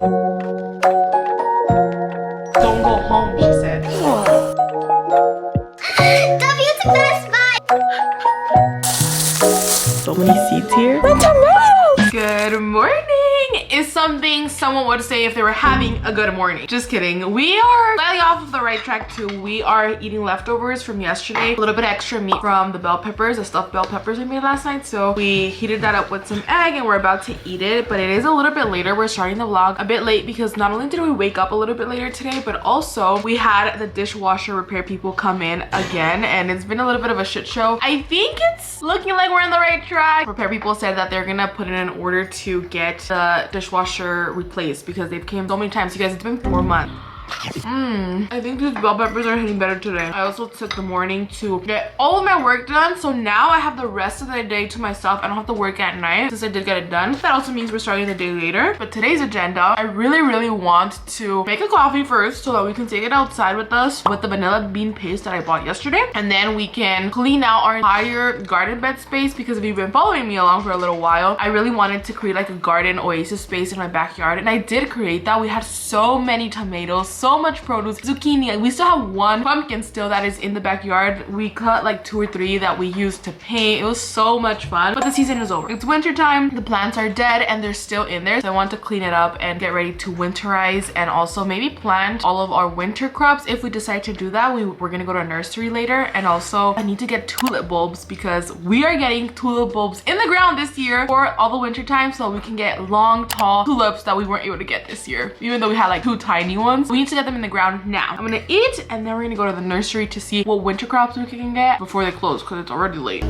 Don't go home, she said. W to Best Buy. So many seats here. The tomatoes! Good morning is something someone would say if they were having a good morning. Just kidding. We are slightly off of the right track too. We are eating leftovers from yesterday. A little bit extra meat from the bell peppers, the stuffed bell peppers we made last night. So we heated that up with some egg and we're about to eat it. But it is a little bit later. We're starting the vlog a bit late because not only did we wake up a little bit later today, but also we had the dishwasher repair people come in again. And it's been a little bit of a shit show. I think it's looking like we're on the right track. Repair people said that they're gonna put in an order to get the dishwasher replaced because they've came so many times. You guys, it's been 4 months. I think these bell peppers are hitting better today. I also took the morning to get all of my work done, so now I have the rest of the day to myself. I don't have to work at night since I did get it done. That also means we're starting the day later. But today's agenda, I really want to make a coffee first so that we can take it outside with us with the vanilla bean paste that I bought yesterday, and then we can clean out our entire garden bed space because if you've been following me along for a little while, I really wanted to create like a garden oasis space in my backyard, and I did create that. We had so many tomatoes, so much produce, zucchini. We still have one pumpkin still that is in the backyard. We cut like 2 or 3 that we used to paint. It was so much fun, but the season is over. It's winter time. The plants are dead and they're still in there, so I want to clean it up and get ready to winterize and also maybe plant all of our winter crops if we decide to do that. We're gonna go to a nursery later, and also I need to get tulip bulbs because we are getting tulip bulbs in the ground this year for all the winter time so we can get long tall tulips that we weren't able to get this year, even though we had like 2 tiny ones. We need to get them in the ground now. I'm gonna eat and then we're gonna go to the nursery to see what winter crops we can get before they close because it's already late.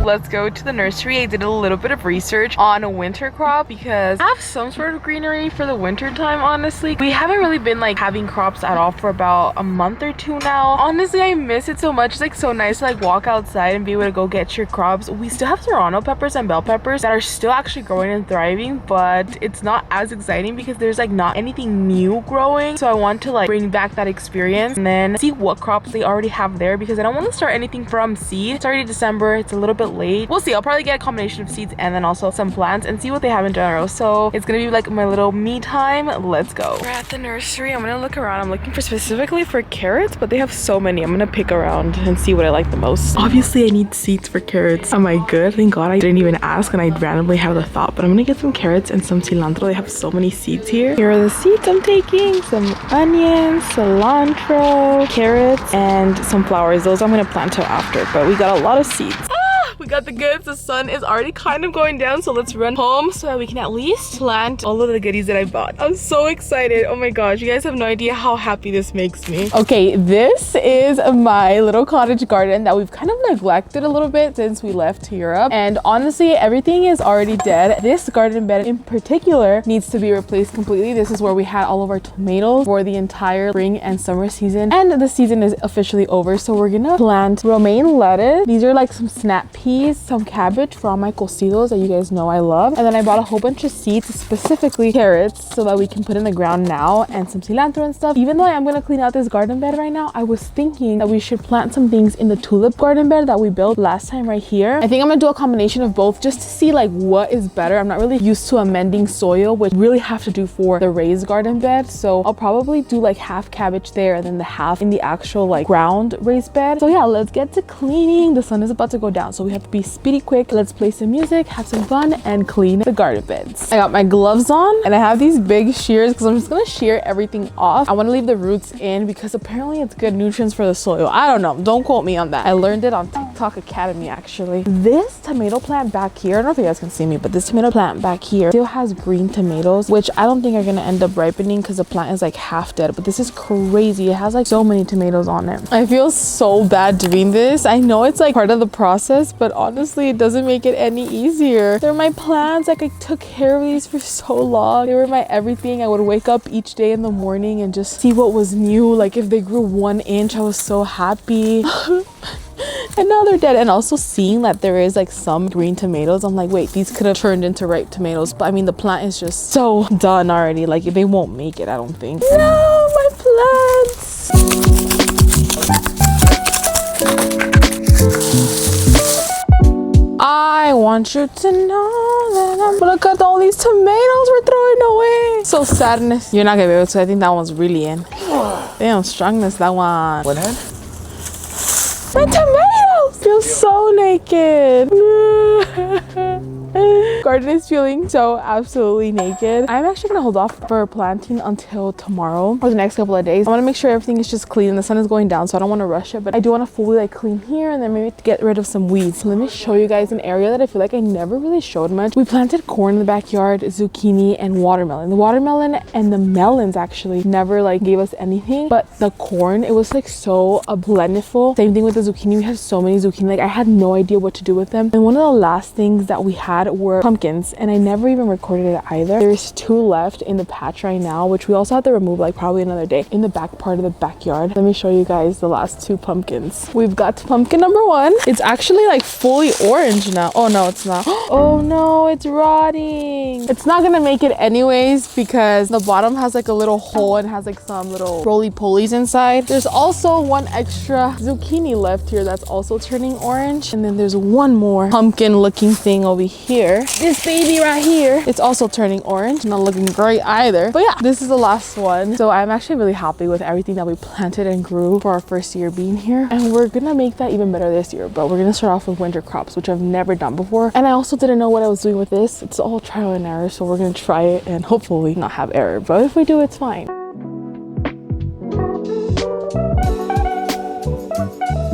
Let's go to the nursery. I did a little bit of research on a winter crop because I have some sort of greenery for the winter time. Honestly, we haven't really been like having crops at all for about a month or 2 now. Honestly, I miss it so much. It's like so nice to like walk outside and be able to go get your crops. We still have serrano peppers and bell peppers that are still actually growing and thriving, but it's not as exciting because there's like not anything new growing. So I want to like bring back that experience and then see what crops they already have there because I don't want to start anything from seed. It's already December. It's a little bit late. We'll see. I'll probably get a combination of seeds and then also some plants and see what they have in general. So it's gonna be like my little me time. Let's go. We're at the nursery. I'm gonna look around. I'm looking for specifically for carrots, but they have so many. I'm gonna pick around and see what I like the most. Obviously, I need seeds for carrots. Am I good? Thank God I didn't even ask and I randomly have the thought, but I'm gonna get some carrots and some cilantro. They have so many seeds here. Here are the seeds I'm taking. Some onions, cilantro, carrots, and some flowers. Those I'm gonna plant till after, but we got a lot of seeds. We got the goods. The sun is already kind of going down, so let's run home so that we can at least plant all of the goodies that I bought. I'm so excited. Oh my gosh, you guys have no idea how happy this makes me. Okay, this is my little cottage garden that we've kind of neglected a little bit since we left Europe, and honestly everything is already dead. This garden bed in particular needs to be replaced completely. This is where we had all of our tomatoes for the entire spring and summer season, and the season is officially over, so we're gonna plant romaine lettuce. These are like some snap peas, some cabbage from my cocidos that you guys know I love, and then I bought a whole bunch of seeds, specifically carrots, so that we can put in the ground now, and some cilantro and stuff. Even though I'm gonna clean out this garden bed right now, I was thinking that we should plant some things in the tulip garden bed that we built last time right here. I think I'm gonna do a combination of both just to see like what is better. I'm not really used to amending soil, which really have to do for the raised garden bed, so I'll probably do like half cabbage there and then the half in the actual like ground raised bed. So yeah, let's get to cleaning. The sun is about to go down, so we have to be speedy quick. Let's play some music, have some fun, and clean the garden beds. I got my gloves on and I have these big shears because I'm just gonna shear everything off. I want to leave the roots in because apparently it's good nutrients for the soil. I don't know, don't quote me on that. I learned it on TikTok Academy actually. This tomato plant back here, I don't know if you guys can see me, but this tomato plant back here still has green tomatoes, which I don't think are gonna end up ripening because the plant is like half dead, but this is crazy. It has like so many tomatoes on it. I feel so bad doing this. I know it's like part of the process, but honestly it doesn't make it any easier. They're my plants. Like I took care of these for so long. They were my everything. I would wake up each day in the morning and just see what was new. Like if they grew 1 inch, I was so happy. And now they're dead. And also seeing that there is like some green tomatoes, I'm like, wait, these could have turned into ripe tomatoes. But I mean, the plant is just so done already. Like they won't make it, I don't think. No, my plants. I want you to know that I'm... Look at all these tomatoes we're throwing away. So sadness. You're not gonna be able to. I think that one's really in. Damn, strongness, that one. What hand? My tomatoes feel so naked. Garden is feeling so absolutely naked. I'm actually gonna hold off for planting until tomorrow or the next couple of days. I want to make sure everything is just clean. The sun is going down, so I don't want to rush it, but I do want to fully like clean here and then maybe get rid of some weeds. So let me show you guys an area that I feel like I never really showed much. We planted corn in the backyard, zucchini, and watermelon. The watermelon and the melons actually never like gave us anything, but the corn, it was like so plentiful. Same thing with the zucchini. We had so many zucchini, like I had no idea what to do with them. And one of the last things that we had were pumpkins, and I never even recorded it either. There's 2 left in the patch right now, which we also have to remove like probably another day in the back part of the backyard. Let me show you guys the last 2 pumpkins. We've got pumpkin number 1. It's actually like fully orange now. Oh no, it's not. Oh no, it's rotting. It's not gonna make it anyways because the bottom has like a little hole and has like some little roly-polies inside. There's also 1 extra zucchini left here that's also turning orange, and then there's 1 more pumpkin looking thing over here. This baby right here, it's also turning orange, not looking great either. But yeah, this is the last one. So I'm actually really happy with everything that we planted and grew for our first year being here, and we're gonna make that even better this year. But we're gonna start off with winter crops, which I've never done before, and I also didn't know what I was doing with this. It's all trial and error, so we're gonna try it and hopefully not have error, but if we do, it's fine.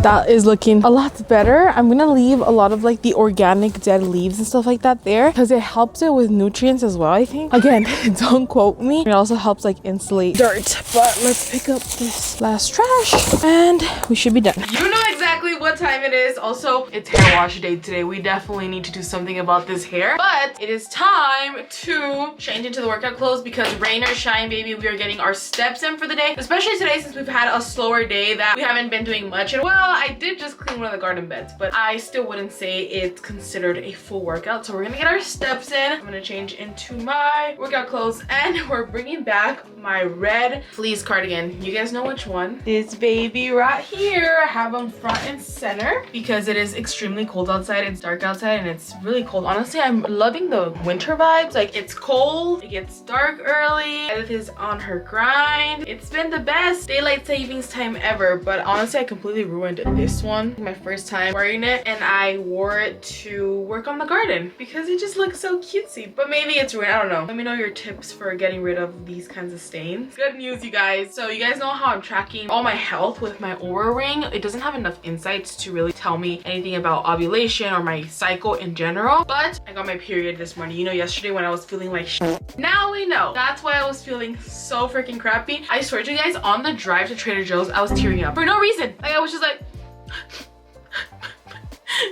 That is looking a lot better. I'm gonna leave a lot of like the organic dead leaves and stuff like that there because it helps it with nutrients as well, I think. Again, don't quote me. It also helps like insulate dirt. But let's pick up this last trash and we should be done. You know exactly what time it is. Also, it's hair wash day today. We definitely need to do something about this hair, but it is time to change into the workout clothes because rain or shine, baby, we are getting our steps in for the day, especially today since we've had a slower day that we haven't been doing much. And well, I did just clean one of the garden beds, but I still wouldn't say it's considered a full workout. So we're gonna get our steps in. I'm gonna change into my workout clothes and we're bringing back my red fleece cardigan. You guys know which one? This baby right here. I have them front and center because it is extremely cold outside. It's dark outside and it's really cold. Honestly, I'm loving the winter vibes. Like, it's cold, it gets dark early. Edith is on her grind. It's been the best daylight savings time ever, but honestly, I completely ruined this one. My first time wearing it, and I wore it to work on the garden because it just looks so cutesy. But maybe it's ruined, I don't know. Let me know your tips for getting rid of these kinds of stains. Good news, you guys. So you guys know how I'm tracking all my health with my Oura ring. It doesn't have enough insights to really tell me anything about ovulation or my cycle in general, but I got my period this morning. You know, yesterday when I was feeling like shit. Now we know. That's why I was feeling so freaking crappy. I swear to you guys, on the drive to Trader Joe's, I was tearing up for no reason. Like, I was just like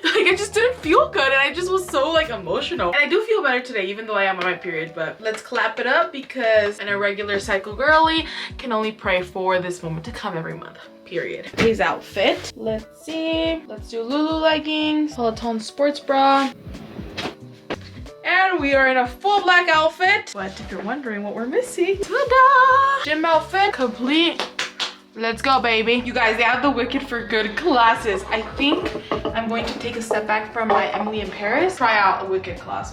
like, I just didn't feel good and I just was so like emotional. And I do feel better today even though I am on my period, but let's clap it up because an irregular cycle girly can only pray for this moment to come every month. Period. Today's outfit. Let's see. Let's do Lulu leggings, Peloton sports bra. And we are in a full black outfit. But if you're wondering what we're missing, ta-da! Gym outfit complete. Let's go, baby. You guys, they have the Wicked for Good classes. I think I'm going to take a step back from my Emily in Paris, try out a Wicked class.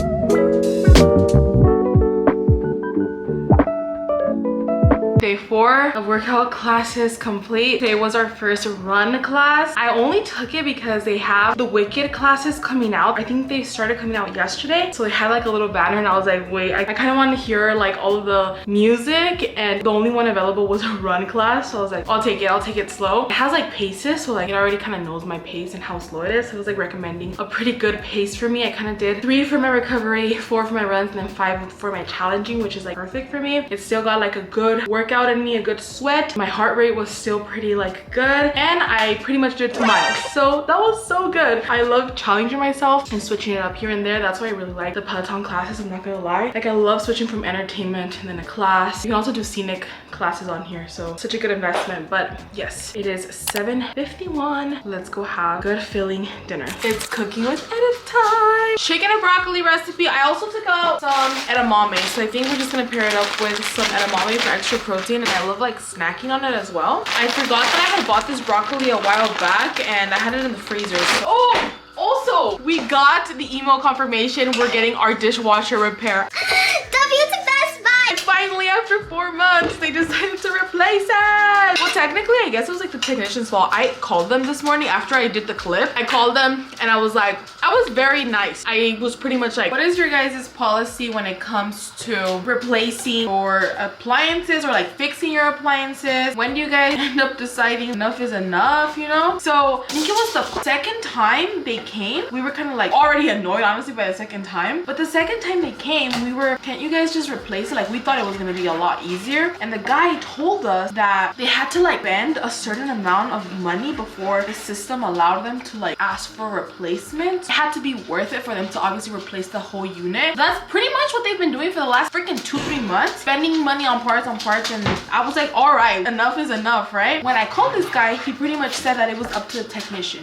Day 4 of workout classes complete. Today was our first run class. I only took it because they have the Wicked classes coming out. I think they started coming out yesterday. So they had like a little banner and I was like, wait, I kind of want to hear like all of the music, and the only one available was a run class. So I was like, I'll take it slow. It has like paces, so like it already kind of knows my pace and how slow it is. So it was like recommending a pretty good pace for me. I kind of did 3 for my recovery, 4 for my runs, and then 5 for my challenging, which is like perfect for me. It still got like a good workout in me, a good sweat. My heart rate was still pretty like good, and I pretty much did 2 miles. So that was so good. I love challenging myself and switching it up here and there. That's why I really like the Peloton classes, I'm not gonna lie. Like, I love switching from entertainment and then a class. You can also do scenic classes on here, so such a good investment. But yes, it is 7:51. Let's go have good filling dinner. It's cooking with Edith time. Chicken and broccoli recipe. I also took out some edamame, so I think we're just gonna pair it up with some edamame for extra protein, and I love like snacking on it as well. I forgot that I had bought this broccoli a while back and I had it in the freezer. So, oh, Also, we got the email confirmation we're getting our dishwasher repair. W to Best Buy. And finally, after 4 months, they decided to replace it. Well, technically, I guess it was like the technician's fault. I called them this morning after I did the clip. I called them and I was like, I was very nice. I was pretty much like, what is your guys' policy when it comes to replacing your appliances or like fixing your appliances? When do you guys end up deciding enough is enough, you know? So I think it was the second time they came. We were kind of like already annoyed, honestly, by the second time. But the second time they came, we were, can't you guys just replace it? Like, we thought it was gonna be a lot easier. And the guy told us that they had to like spend a certain amount of money before the system allowed them to like ask for replacement. It had to be worth it for them to obviously replace the whole unit. That's pretty much what they've been doing for the last freaking 2-3 months, spending money on parts. And I was like, all right, enough is enough, right? When I called this guy, he pretty much said that it was up to the technician,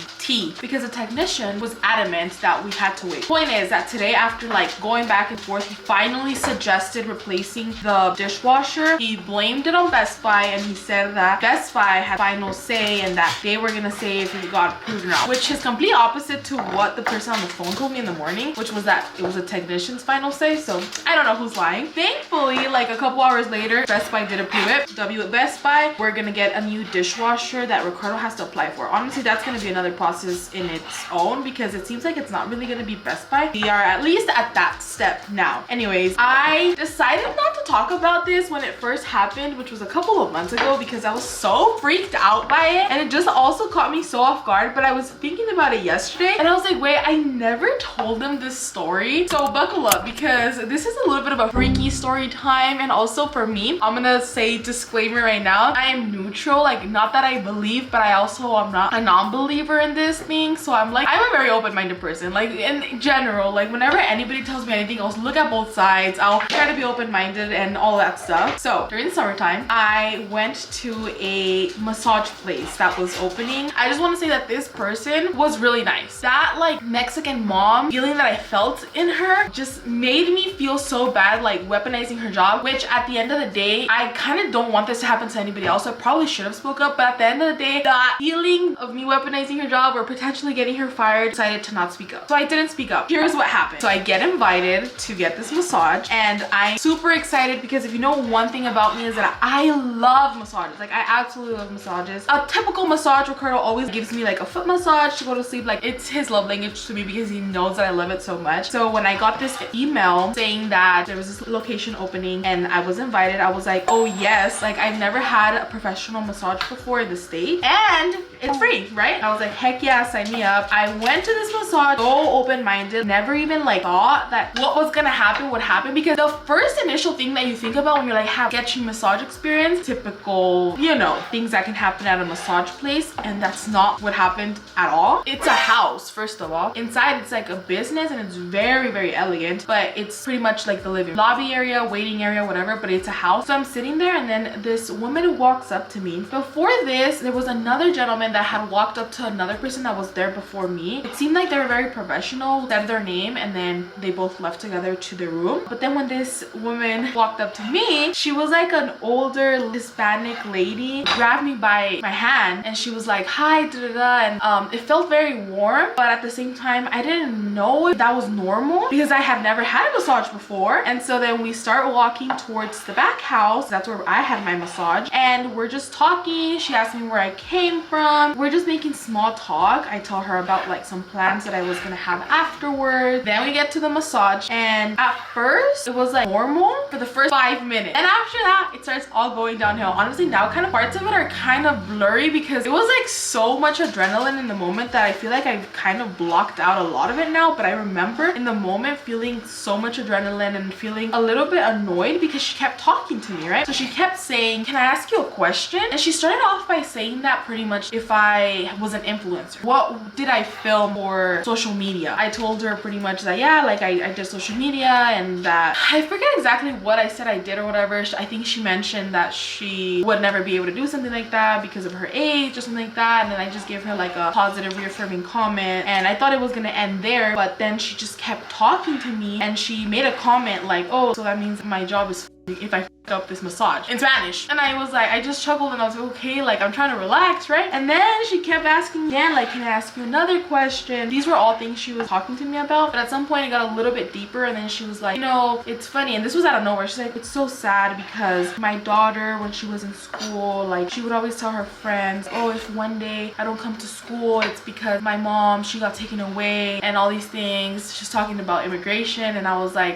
because the technician was adamant that we had to wait. Point is that today, after like going back and forth, he finally suggested replacing the dishwasher. He blamed it on Best Buy and he said that Best Buy had final say and that they were gonna say if it got approved or not, which is complete opposite to what the person on the phone told me in the morning, which was that it was a technician's final say. So I don't know who's lying. Thankfully, like a couple hours later, Best Buy did approve it. W at Best Buy, we're gonna get a new dishwasher that Ricardo has to apply for. Honestly, that's gonna be another process in its own because it seems like it's not really gonna be Best Buy. We are at least at that step now. Anyways, I decided not to talk about this when it first happened, which was a couple of months ago, because I was so freaked out by it and it just also caught me so off guard. But I was thinking about it yesterday and I was like, wait, I never told them this story. So buckle up because this is a little bit of a freaky story time. And also for me, I'm gonna say disclaimer right now, I am neutral. Like, not that I believe, but I also am not a non-believer in this thing. So I'm a very open-minded person. Like in general, like whenever anybody tells me anything, I'll look at both sides. I'll try to be open-minded and all that stuff. So during the summertime, I went to a massage place that was opening. I just want to say that this person was really nice. That like Mexican mom feeling that I felt in her just made me feel so bad, like weaponizing her job, which at the end of the day, I kind of don't want this to happen to anybody else. So I probably should have spoke up, but at the end of the day, that feeling of me weaponizing her job or potentially getting her fired, decided to not speak up. So I didn't speak up. Here's what happened. So I get invited to get this massage and I'm super excited because if you know one thing about me is that I love massages. Like I absolutely love massages. A typical massage, Ricardo always gives me like a foot massage to go to sleep. Like it's his love language to me because he knows that I love it so much. So when I got this email saying that there was this location opening and I was invited, I was like, oh yes, like I've never had a professional massage before in the state and it's free, right? I was like, heck yeah, sign me up. I went to this massage so open-minded, never even like thought that what was gonna happen would happen, because the first initial thing that you think about when you're like have sketchy massage experience, typical, you know, things that can happen at a massage place, and that's not what happened at all. It's a house, first of all. Inside it's like a business and it's very, very elegant, but it's pretty much like the living lobby area, waiting area, whatever, but it's a house. So I'm sitting there and then this woman walks up to me. Before this, there was another gentleman that had walked up to another person that was there before me. It seemed like they were very professional, said their name, and then they both left together to their room. But then when this woman walked up to me, she was like an older Hispanic lady, grabbed me by my hand and she was like, hi, da da da, and it felt very warm, but at the same time I didn't know if that was normal because I had never had a massage before. And so then we start walking towards the back house. That's where I had my massage and we're just talking. She asked me where I came from. We're just making small talk. I tell her about like some plans that I was gonna have afterwards. Then we get to the massage and at first it was like normal for the first 5 minutes, and after that it starts all going downhill. Honestly, now kind of parts of it are kind of blurry because it was like so much adrenaline in the moment that I feel like I've kind of blocked out a lot of it now. But I remember in the moment feeling so much adrenaline and feeling a little bit annoyed because she kept talking to me, right? So she kept saying, can I ask you a question? And she started off by saying that pretty much if I was an influencer, what did I film for social media? I told her pretty much that yeah, like I did social media, and that I forget exactly what I said I did or whatever. I think she mentioned that she would never be able to do something like that because of her age or something like that, and then I just gave her like a positive reaffirming comment and I thought it was gonna end there. But then she just kept talking to me and she made a comment like, oh, so that means my job is if I up this massage in Spanish. And I was like, I just chuckled and I was like, okay, like I'm trying to relax, right? And then she kept asking again, like, can I ask you another question? These were all things she was talking to me about, but at some point it got a little bit deeper, and then she was like, you know, it's funny, and this was out of nowhere. She's like, it's so sad because my daughter, when she was in school, like she would always tell her friends, oh, if one day I don't come to school, it's because my mom, she got taken away and all these things. She's talking about immigration, and I was like,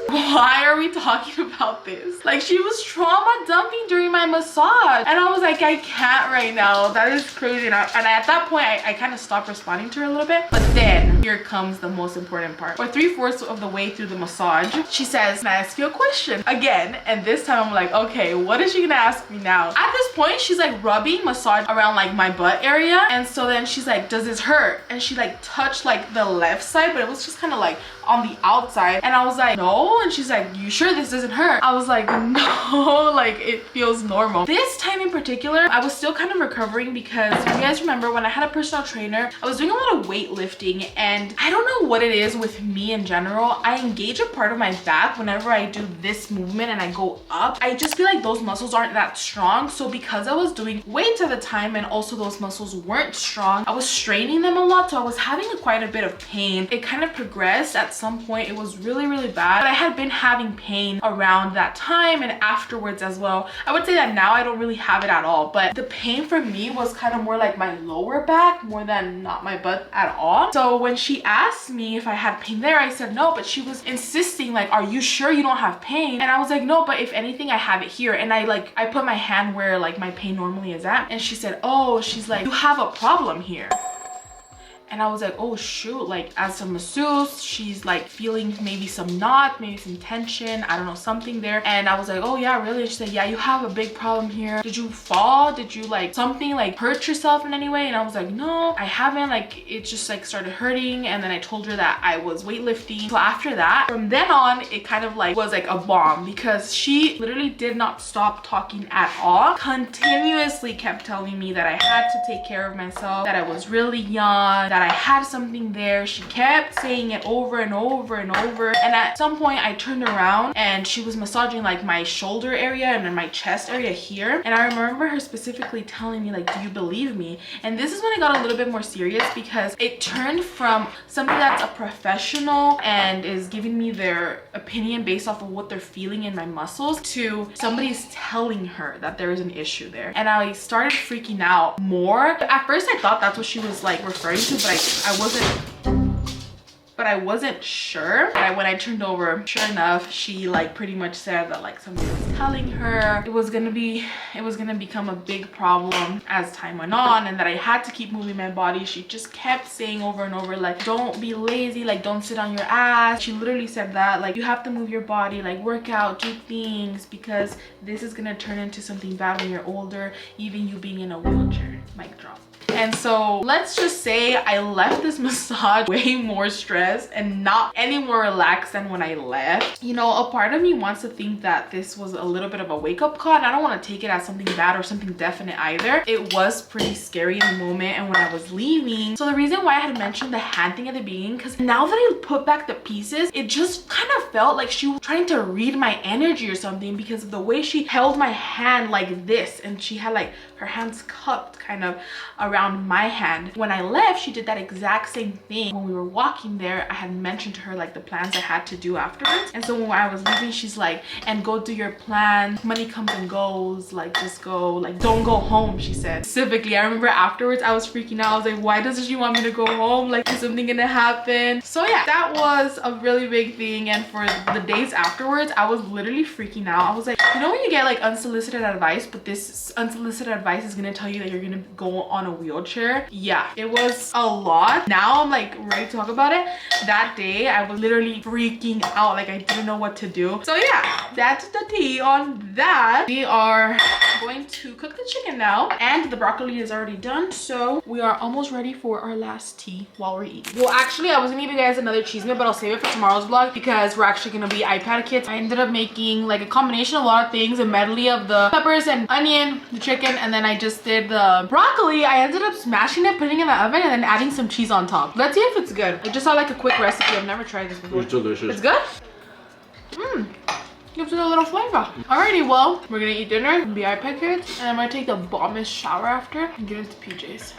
why are we talking about this? Like, she was trauma dumping during my massage, and I was like, I can't right now. That is crazy. And at that point I kind of stopped responding to her a little bit. But then here comes the most important part. Or 3/4 of the way through the massage, she says, can I ask you a question again? And this time I'm like, okay, what is she gonna ask me now? At this point she's like rubbing massage around like my butt area, and so then she's like, does this hurt? And she like touched like the left side, but it was just kind of like on the outside, and I was like, no. And she's like, you sure this doesn't hurt? I was like, no, like it feels normal. This time in particular, I was still kind of recovering because if you guys remember when I had a personal trainer, I was doing a lot of weightlifting, and I don't know what it is with me in general. I engage a part of my back whenever I do this movement and I go up. I just feel like those muscles aren't that strong. So because I was doing weights at the time and also those muscles weren't strong, I was straining them a lot, so I was having quite a bit of pain. It kind of progressed. At some point it was really bad, but I had been having pain around that time and afterwards as well. I would say that now I don't really have it at all, but the pain for me was kind of more like my lower back more than not my butt at all. So when she asked me if I had pain there, I said no, but she was insisting like, are you sure you don't have pain? And I was like, no, but if anything I have it here. And I put my hand where like my pain normally is at, and she said, oh, she's like, you have a problem here. And I was like, oh shoot, like as a masseuse, she's like feeling maybe some knot, maybe some tension, I don't know, something there. And I was like, oh yeah, really? And she said, yeah, you have a big problem here. Did you fall? Did you like something, like hurt yourself in any way? And I was like, no, I haven't. Like it just like started hurting. And then I told her that I was weightlifting. So after that, from then on, it kind of like was like a bomb, because she literally did not stop talking at all. Continuously kept telling me that I had to take care of myself, that I was really young, that I had something there. She kept saying it over and over and over. And at some point I turned around and she was massaging like my shoulder area and then my chest area here. And I remember her specifically telling me like, do you believe me? And this is when it got a little bit more serious, because it turned from something that's a professional and is giving me their opinion based off of what they're feeling in my muscles to somebody's telling her that there is an issue there. And I started freaking out more. At first I thought that's what she was like referring to, but I wasn't sure. And when I turned over, sure enough, she like pretty much said that like somebody was telling her it was gonna become a big problem as time went on, and that I had to keep moving my body. She just kept saying over and over like, don't be lazy, like don't sit on your ass. She literally said that like, you have to move your body, like work out, do things, because this is gonna turn into something bad when you're older, even you being in a wheelchair. Mic drop. And so let's just say I left this massage way more stressed and not any more relaxed than when I left. You know, a part of me wants to think that this was a little bit of a wake-up call, and I don't want to take it as something bad or something definite either. It was pretty scary in the moment and when I was leaving. So the reason why I had mentioned the hand thing at the beginning, because now that I put back the pieces, it just kind of felt like she was trying to read my energy or something, because of the way she held my hand like this, and she had like her hands cupped kind of around my hand. When I left, she did that exact same thing. When we were walking there, I had mentioned to her like the plans I had to do afterwards. And so when I was leaving, she's like, and go do your plan, money comes and goes, like just go, like don't go home, she said. Specifically, I remember afterwards I was freaking out. I was like, why doesn't she want me to go home? Like, is something gonna happen? So yeah, that was a really big thing. And for the days afterwards, I was literally freaking out. I was like, you know when you get like unsolicited advice, but this unsolicited advice is gonna tell you that you're gonna go on a wheelchair? Yeah, it was a lot. Now I'm like ready to talk about it. That day I was literally freaking out, like I didn't know what to do. So yeah, that's the tea on that. We are going to cook the chicken now, and the broccoli is already done, so we are almost ready for our last tea while we're eating. Well, actually I was gonna give you guys another cheese meal, but I'll save it for tomorrow's vlog because we're actually gonna be iPad kids. I ended up making like a combination of a lot of things, a medley of the peppers and onion, the chicken, and then I just did the broccoli. I ended up smashing it, putting it in the oven, and then adding some cheese on top. Let's see if it's good. I just saw like a quick recipe. I've never tried this before. It's delicious. It's good? gives it a little flavor. Alrighty, well, we're gonna eat dinner, be iPad kids, and I'm gonna take the bombest shower after and get into PJs.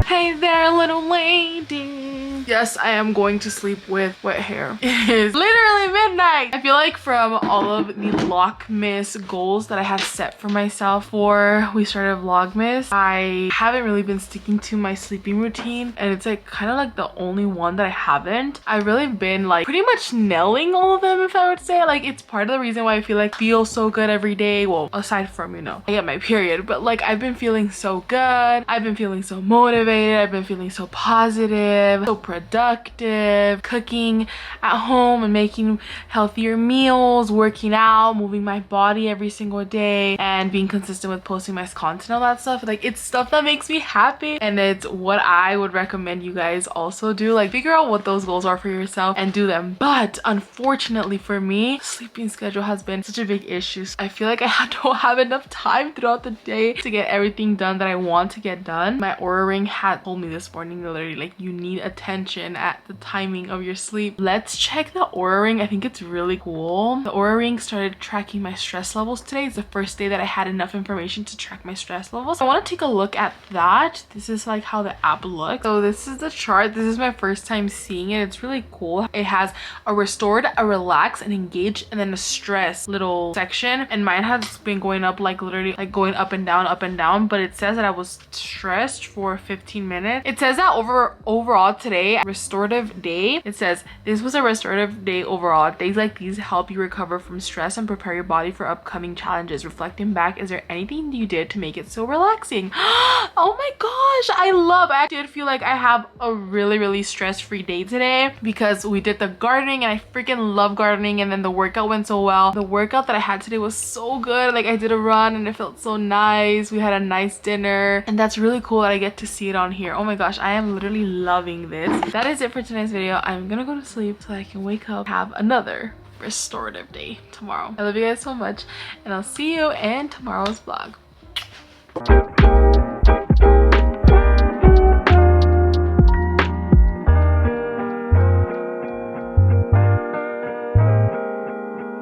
Hey there, little lady. Yes, I am going to sleep with wet hair. It is literally midnight. I feel like from all of the Vlogmas goals that I have set for myself before we started Vlogmas, I haven't really been sticking to my sleeping routine, and it's like kind of like the only one that I haven't. I've really been like pretty much nailing all of them, if I would say. Like, it's part of the reason why I feel like feel so good every day. Well, aside from, you know, I get my period, but like I've been feeling so good. I've been feeling so motivated. I've been feeling so positive, so productive, cooking at home and making healthier meals, working out, moving my body every single day, and being consistent with posting my content, all that stuff. Like, it's stuff that makes me happy, and it's what I would recommend you guys also do. Like, figure out what those goals are for yourself and do them. But unfortunately for me, sleeping schedule has been such a big issue. I feel like I don't have enough time throughout the day to get everything done that I want to get done. My Oura Ring had told me this morning, literally, like, you need attention at the timing of your sleep. Let's check the Oura Ring. I think it's really cool. The Oura Ring started tracking my stress levels today. It's the first day that I had enough information to track my stress levels. I want to take a look at that. This is like how the app looks. So this is the chart. This is my first time seeing it. It's really cool. It has a restored, a relax, an engaged, and then a stress little section. And mine has been going up, like literally like going up and down, but it says that I was stressed for 15 minutes. It says that overall today, restorative day, it says this was a restorative day overall. Days like these help you recover from stress and prepare your body for upcoming challenges. Reflecting back, is there anything you did to make it so relaxing? Oh my gosh, I did feel like I have a really stress-free day today because we did the gardening, and I freaking love gardening, and then the workout went so well. The workout that I had today was so good. Like, I did a run and it felt so nice. We had a nice dinner, and that's really cool that I get to see it on here. Oh my gosh, I am literally loving this. That is it for tonight's video. I'm gonna go to sleep so I can wake up, have another restorative day tomorrow. I love you guys so much, and I'll see you in tomorrow's vlog.